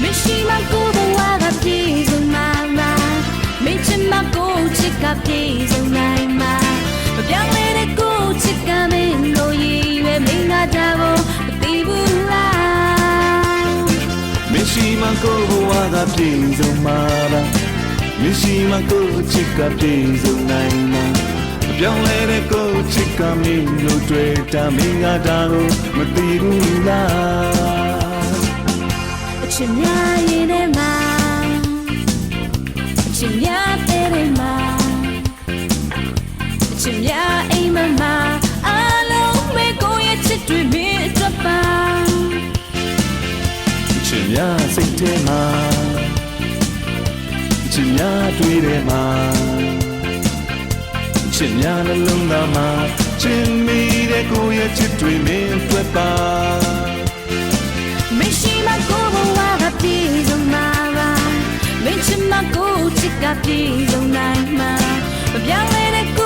မရှိမကိုဘဝကပြေဆုံးမှာမင်းချစ်မကိုချစ်ကပြေဆုံးနိုင်မှာမပြောင်းလဲတဲ့ကိုချစ်ကမင်းလို့ရည်ရွယ်မင်းကတာကိုမသိဘူးလားမရှိမကိုဘဝကပြေဆုံးမှာမရှိမကိုချစ်ကပြေဆုံးနိုင်မှာမပြောင်းလဲတဲ့ကိုချစ်ကမင်းလို့တွေ့တာမင်းကတာကိုမသိဘူးလားအချစ်များရင်ထဲမှာအချစ်များတဲ့ထဲမှာအချစ်များအိမ်မှာအလုံးမေကိုရဲ့ချစ်တွေမင်းအတွက်ပါအချစ်များစိတ်ထဲမှာအချစ်များတွေ့ထဲမှာအချစ်များနှလုံးသားမှာချစ်မိတဲ့ကိုရဲ့ချစ်တွေမင်းအတွက်ပါမရှိမကိုဘဝကပြေဆုံးမှာမင်းချစ်မကိုချစ်ကပြေဆုံးနိုင်